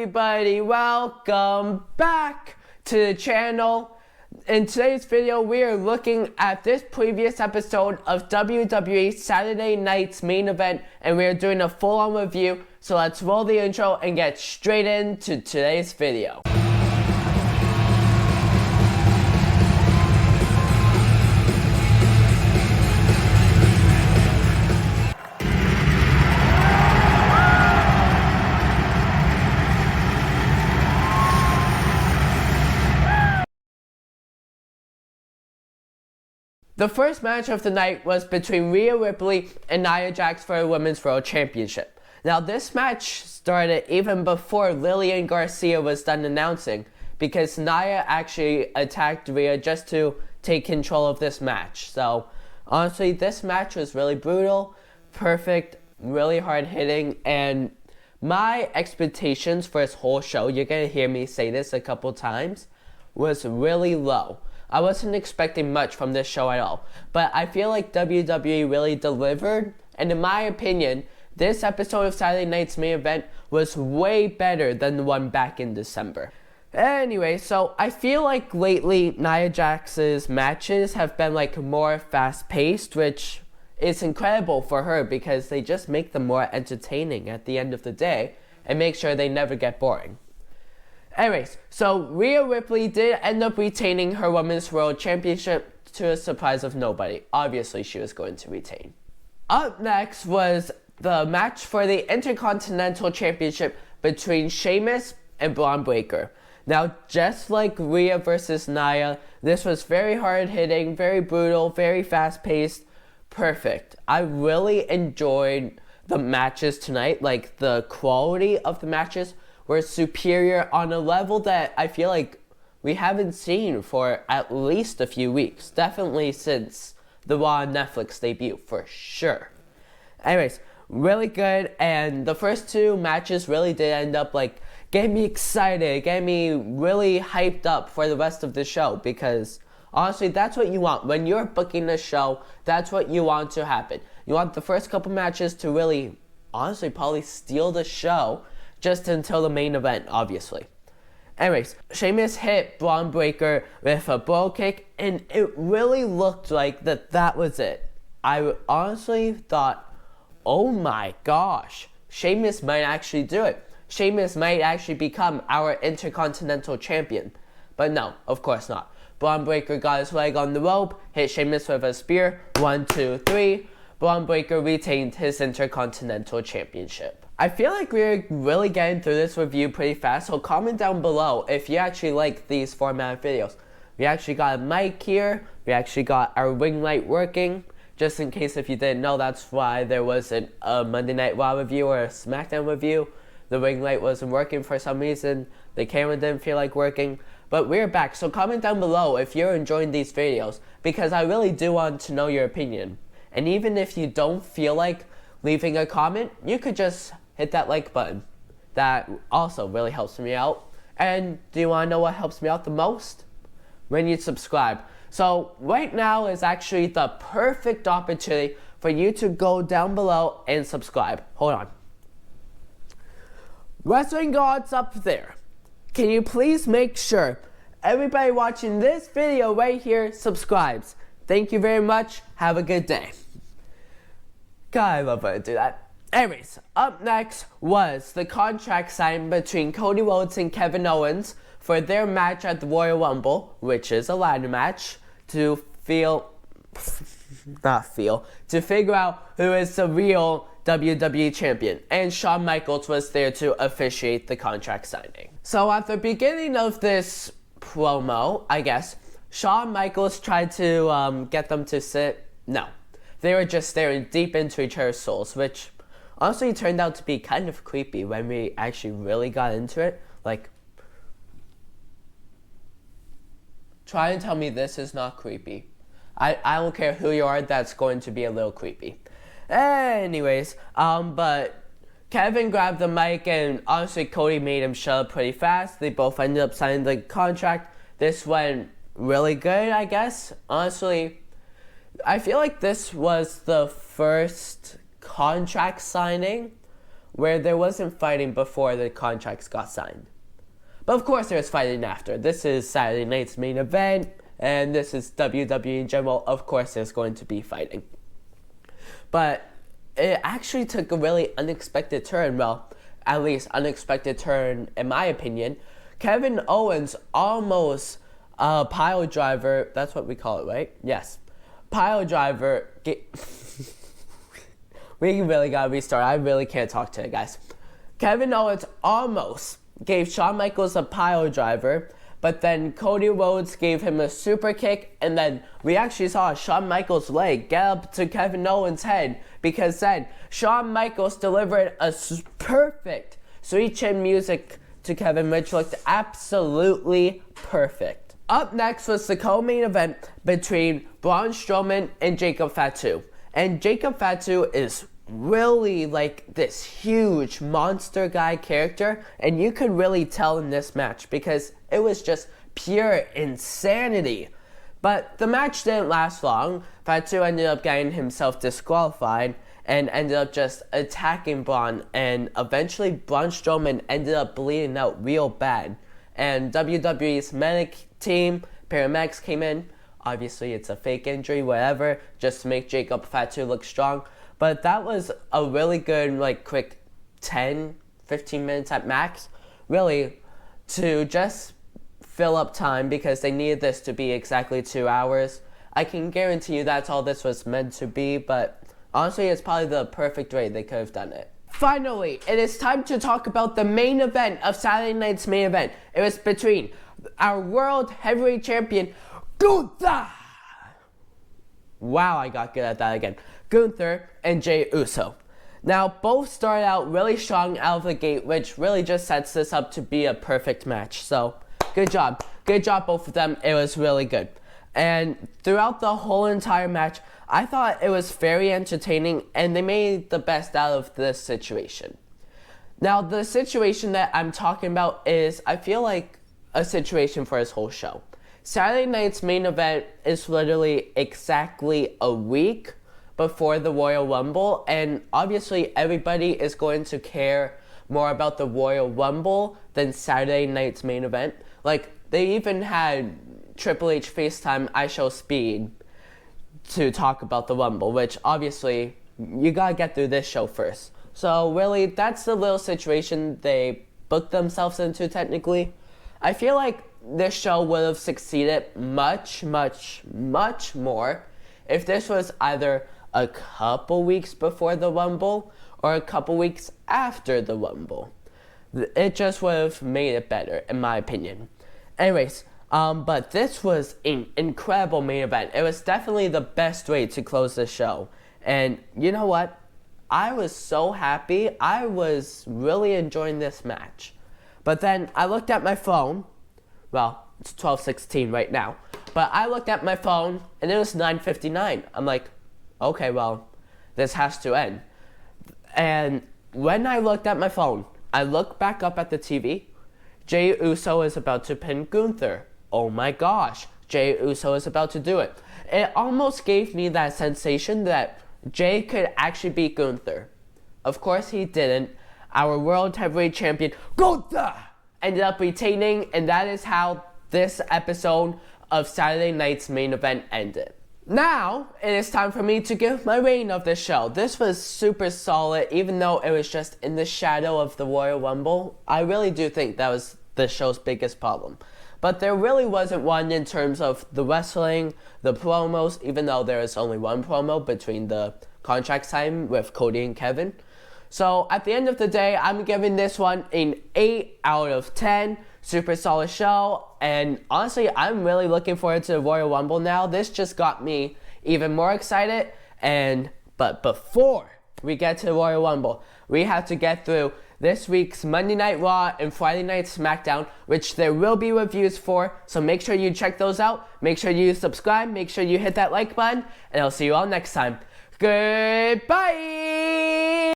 everybody, welcome back to the channel. In today's video, we are looking at this previous episode of WWE Saturday Night's main event, and we are doing a full-on review. So let's roll the intro and get straight into today's video. The first match of the night was between Rhea Ripley and Nia Jax for the Women's World Championship. Now this match started even before Lillian Garcia was done announcing, because Nia actually attacked Rhea just to take control of this match. So honestly, this match was really brutal, perfect, really hard hitting, and my expectations for this whole show, you're gonna hear me say this a couple times, was really low. I wasn't expecting much from this show at all, but I feel like WWE really delivered, and in my opinion, this episode of Saturday Night's main event was way better than the one back in December. Anyway, so I feel like lately Nia Jax's matches have been like more fast-paced, which is incredible for her because they just make them more entertaining at the end of the day and make sure they never get boring. Anyways, so Rhea Ripley did end up retaining her Women's World Championship to the surprise of nobody. Obviously, she was going to retain. Up next was the match for the Intercontinental Championship between Sheamus and Braun Breaker. Now, just like Rhea versus Nia, this was very hard-hitting, very brutal, very fast-paced, perfect. I really enjoyed the matches tonight. Like, the quality of the matches were superior on a level that I feel like we haven't seen for at least a few weeks. Definitely since the Raw on Netflix debut, for sure. Anyways, really good, and the first two matches really did end up like getting me excited, getting me really hyped up for the rest of the show, because honestly, that's what you want. When you're booking a show, that's what you want to happen. You want the first couple matches to really, honestly, probably steal the show, just until the main event, obviously. Anyways, Sheamus hit Braun Breaker with a bro kick, and it really looked like that was it. I honestly thought, oh my gosh, Sheamus might actually do it. Sheamus might actually become our Intercontinental Champion. But no, of course not. Braun Breaker got his leg on the rope, hit Sheamus with a spear, 1, 2, 3. Braun Breaker retained his Intercontinental Championship. I feel like we're really getting through this review pretty fast, so comment down below if you actually like these format videos. We actually got a mic here, we actually got our ring light working. Just in case if you didn't know, that's why there wasn't a Monday Night Raw review or a SmackDown review. The ring light wasn't working for some reason, the camera didn't feel like working. But we're back, so comment down below if you're enjoying these videos, because I really do want to know your opinion. And even if you don't feel like leaving a comment, you could just hit that like button. That also really helps me out. And do you want to know what helps me out the most? When you subscribe. So right now is actually the perfect opportunity for you to go down below and subscribe. Hold on. Wrestling Gods up there, can you please make sure everybody watching this video right here subscribes? Thank you very much. Have a good day. God, I love when I do that. Anyways, up next was the contract signing between Cody Rhodes and Kevin Owens for their match at the Royal Rumble, which is a ladder match, to figure out who is the real WWE champion. And Shawn Michaels was there to officiate the contract signing. So at the beginning of this promo, I guess, Shawn Michaels tried to get them to sit. No, they were just staring deep into each other's souls, which honestly turned out to be kind of creepy when we actually really got into it. Like, try and tell me this is not creepy. I don't care who you are, that's going to be a little creepy. Anyways, but Kevin grabbed the mic, and honestly Cody made him shut up pretty fast. They both ended up signing the contract. This went really good, I guess. Honestly, I feel like this was the first contract signing where there wasn't fighting before the contracts got signed. But of course there's fighting after. This is Saturday night's main event, and this is WWE in general. Of course there's going to be fighting. But it actually took a really unexpected turn. Well, at least unexpected turn in my opinion. Kevin Owens almost pile driver, that's what we call it, right? Yes. Pile driver. We really gotta restart. I really can't talk today, guys. Kevin Owens almost gave Shawn Michaels a pile driver, but then Cody Rhodes gave him a super kick, and then we actually saw Shawn Michaels' leg get up to Kevin Owens' head, because then Shawn Michaels delivered a perfect sweet chin music to Kevin, which looked absolutely perfect. Up next was the co-main event between Braun Strowman and Jacob Fatu. And Jacob Fatu is really like this huge monster guy character, and you could really tell in this match because it was just pure insanity. But the match didn't last long. Fatu ended up getting himself disqualified and ended up just attacking Braun, and eventually Braun Strowman ended up bleeding out real bad. And WWE's medic team, paramedics came in. Obviously it's a fake injury, whatever, just to make Jacob Fatu look strong. But that was a really good, like, quick 10, 15 minutes at max, really, to just fill up time because they needed this to be exactly 2 hours. I can guarantee you that's all this was meant to be, but honestly, it's probably the perfect way they could have done it. Finally, it is time to talk about the main event of Saturday night's main event. It was between our World Heavyweight Champion, Gunther. Wow, I got good at that again. Gunther and Jey Uso. Now, both started out really strong out of the gate, which really just sets this up to be a perfect match. So, good job. Good job, both of them. It was really good. And throughout the whole entire match, I thought it was very entertaining, and they made the best out of this situation. Now, the situation that I'm talking about is, I feel like, a situation for this whole show. Saturday night's main event is literally exactly a week before the Royal Rumble, and obviously everybody is going to care more about the Royal Rumble than Saturday night's main event. Like, they even had Triple H FaceTime I Show Speed to talk about the Rumble, which obviously you gotta get through this show first. So really, that's the little situation they booked themselves into technically. I feel like this show would have succeeded much, much, much more if this was either a couple weeks before the Rumble or a couple weeks after the Rumble. It just would have made it better, in my opinion. Anyways, but this was an incredible main event. It was definitely the best way to close the show. And you know what? I was so happy. I was really enjoying this match. But then I looked at my phone. Well, it's 12:16 right now. But I looked at my phone and it was 9:59. I'm like, okay, well, this has to end. And when I looked at my phone, I looked back up at the TV. Jey Uso is about to pin Gunther. Oh my gosh, Jey Uso is about to do it. It almost gave me that sensation that Jey could actually beat Gunther. Of course he didn't. Our World Heavyweight Champion, Gunther, ended up retaining, and that is how this episode of Saturday night's main event ended. Now, it is time for me to give my rating of this show. This was super solid, even though it was just in the shadow of the Royal Rumble. I really do think that was the show's biggest problem. But there really wasn't one in terms of the wrestling, the promos, even though there is only one promo between the contract time with Cody and Kevin. So at the end of the day, I'm giving this one an 8 out of 10. Super solid show. And honestly, I'm really looking forward to the Royal Rumble now. This just got me even more excited. But before we get to the Royal Rumble, we have to get through this week's Monday Night Raw and Friday Night SmackDown, which there will be reviews for, so make sure you check those out. Make sure you subscribe, make sure you hit that like button, and I'll see you all next time. Goodbye!